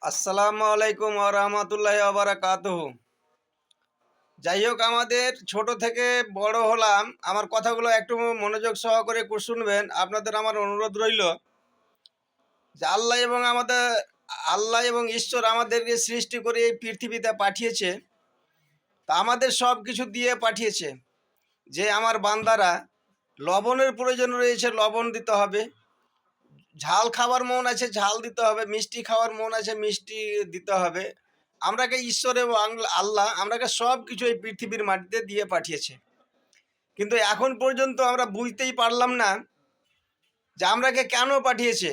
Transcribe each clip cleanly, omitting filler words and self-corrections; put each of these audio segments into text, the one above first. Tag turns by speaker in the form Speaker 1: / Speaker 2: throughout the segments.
Speaker 1: আসসালামু আলাইকুম ওয়া রাহমাতুল্লাহি ওয়া বারাকাতুহু। যাই হোক, আমাদের ছোট থেকে বড় হলাম, আমার কথাগুলো একটু মনোযোগ সহকারে একটু শুনবেন। আপনাদের আমার অনুরোধ রইল যে আল্লাহ এবং ঈশ্বর আমাদেরকে সৃষ্টি করে এই পৃথিবীতে পাঠিয়েছে। তা আমাদের সব কিছু দিয়ে পাঠিয়েছে যে আমার বান্দারা লবণের প্রয়োজন রয়েছে, লবণ দিতে হবে। ঝাল খাবার মন আছে, ঝাল দিতে হবে। মিষ্টি খাওয়ার মন আছে, মিষ্টি দিতে হবে। আমরাকে ঈশ্বর এবং আল্লাহ আমরাকে সব কিছু এই পৃথিবীর মাটিতে দিয়ে পাঠিয়েছে। কিন্তু এখন পর্যন্ত আমরা বুঝতেই পারলাম না যে আমরাকে কেন পাঠিয়েছে।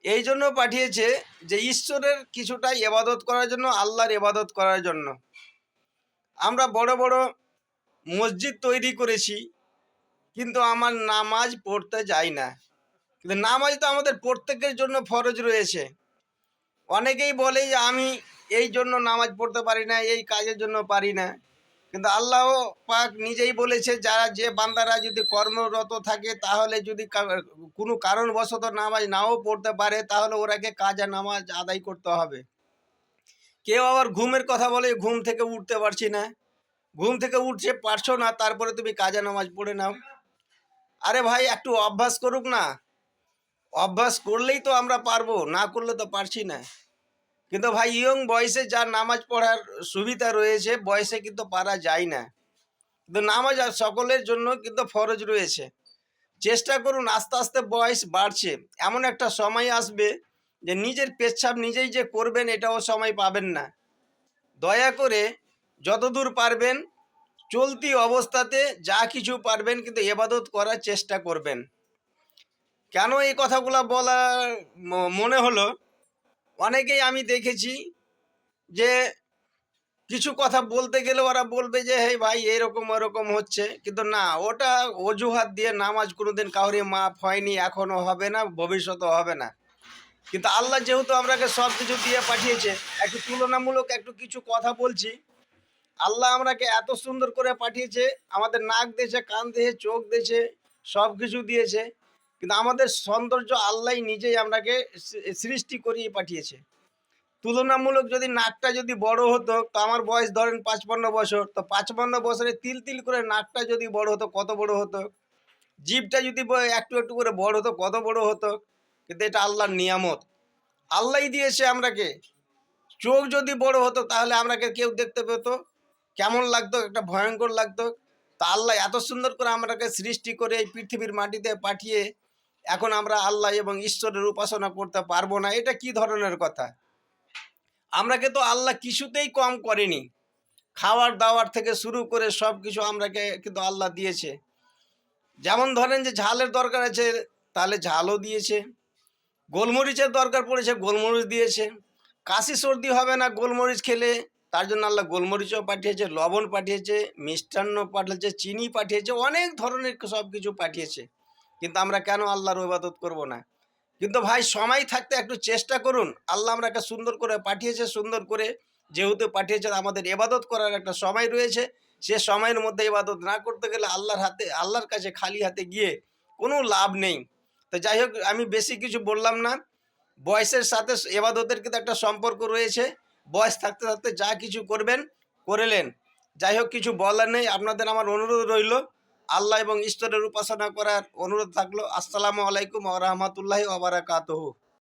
Speaker 1: এই জন্য পাঠিয়েছে যে ঈশ্বরের কিছুটা ইবাদত করার জন্য, আল্লাহর ইবাদত করার জন্য। আমরা বড় বড় মসজিদ তৈরি করেছি, কিন্তু আমার নামাজ পড়তে যাই না। কিন্তু নামাজ তো আমাদের প্রত্যেকের জন্য ফরজ রয়েছে। অনেকেই বলে যে আমি এই জন্য নামাজ পড়তে পারি না, এই কাজের জন্য পারি না। কিন্তু আল্লাহ পাক নিজেই বলেছে, যে বান্দারা যদি কর্মরত থাকে, তাহলে যদি কোনো কারণবশত নামাজ নাও পড়তে পারে, তাহলে ওরাকে কাজা নামাজ আদায় করতে হবে। কেউ আবার ঘুমের কথা বলে, ঘুম থেকে উঠতে পারছি না। ঘুম থেকে উঠছে পারছো না, তারপরে তুমি কাজা নামাজ পড়ে নাও। আরে ভাই, একটু অভ্যাস করুক না। অভ্যাস করলেই তো আমরা পারবো, না করলে তো পারছি না। কিন্তু ভাই, ইয়ং বয়সে যার নামাজ পড়ার সুবিধা রয়েছে, বয়সে কিন্তু পারা যায় না। কিন্তু নামাজ আর সকলের জন্য কিন্তু ফরজ রয়েছে। চেষ্টা করুন, আস্তে আস্তে বয়স বাড়ছে, এমন একটা সময় আসবে যে নিজের পেচ্ছাপ নিজেই যে করবেন, এটাও সময় পাবেন না। দয়া করে যতদূর পারবেন চলতি অবস্থাতে যা কিছু পারবেন কিন্তু ইবাদত করার চেষ্টা করবেন। কেন এই কথাগুলো বলা মনে হলো, অনেকেই আমি দেখেছি যে কিছু কথা বলতে গেলে ওরা বলবে যে হে ভাই, এরকম ওরকম হচ্ছে। কিন্তু না, ওটা অজুহাত দিয়ে নামাজ কোনোদিন কাউরি মাফ হয়নি, এখনো হবে না, ভবিষ্যতেও হবে না। কিন্তু আল্লাহ যেহেতু আমরাকে সব কিছু দিয়ে পাঠিয়েছে, একটু তুলনামূলক একটু কিছু কথা বলছি। আল্লাহ আমরাকে এত সুন্দর করে পাঠিয়েছে, আমাদের নাক দিয়েছে, কান দিয়েছে, চোখ দিয়েছে, সব কিছু দিয়েছে। কিন্তু আমাদের সৌন্দর্য আল্লাহ নিজেই আমরাকে সৃষ্টি করিয়ে পাঠিয়েছে। তুলনামূলক যদি নাকটা যদি বড় হতো, তো আমার বয়স ধরেন 55 বছর, তো 55 বছরে তিল তিল করে নাকটা যদি বড় হতো, কত বড় হতো। জিভটা যদি একটু একটু করে বড় হতো, কত বড় হতো। কিন্তু এটা আল্লাহর নিয়ামত, আল্লাহই দিয়েছে আমরাকে। চোখ যদি বড় হতো, তাহলে আমরাকে কেউ দেখতে পেতো, কেমন লাগতো, একটা ভয়ঙ্কর লাগতো। তা আল্লাহ এত সুন্দর করে আমরাকে সৃষ্টি করে এই পৃথিবীর মাটিতে পাঠিয়ে এখন আমরা আল্লাহ এবং ঈশ্বরের উপাসনা করতে পারবো না, এটা কি ধরনের কথা। আমরাকে তো আল্লাহ কিছুতেই কম করেনি। খাওয়ার দাওয়ার থেকে শুরু করে সব কিছু আমরাকে কিন্তু আল্লাহ দিয়েছে। যেমন ধরেন যে ঝালের দরকার আছে, তাহলে ঝালও দিয়েছে। গোলমরিচের দরকার পড়েছে, গোলমরিচ দিয়েছে। কাশি সর্দি হবে না গোলমরিচ খেলে, তার জন্য আল্লাহ গোলমরিচও পাঠিয়েছে, লবণ পাঠিয়েছে, মিষ্টান্ন পাঠিয়েছে, চিনি পাঠিয়েছে, অনেক ধরনের সব কিছু পাঠিয়েছে। কিন্তু আমরা কেন আল্লাহর ইবাদত করব না? কিন্তু ভাই, সময় থাকতে একটু চেষ্টা করুন। আল্লাহ আমরাকে সুন্দর করে পাঠিয়েছে, সুন্দর করে যেহেতু পাঠিয়েছে, আমাদের ইবাদত করার একটা সময় রয়েছে। সে সময়ের মধ্যে ইবাদত না করতে গেলে আল্লাহর কাছে খালি হাতে গিয়ে কোনো লাভ নেই। তো যাই হোক, আমি বেশি কিছু বললাম না। বয়সের সাথে ইবাদতের কিন্তু একটা সম্পর্ক রয়েছে। বয়স থাকতে থাকতে যা কিছু করবেন করেলেন। যাই হোক, কিছু বলার নেই। আপনাদের আমার অনুরোধ রইল, আল্লাহ এবং ঈশ্বরের উপাসনা করার অনুরোধ থাকলো। আসসালামু আলাইকুম ওয়া রাহমাতুল্লাহি ওয়া বারাকাতুহু।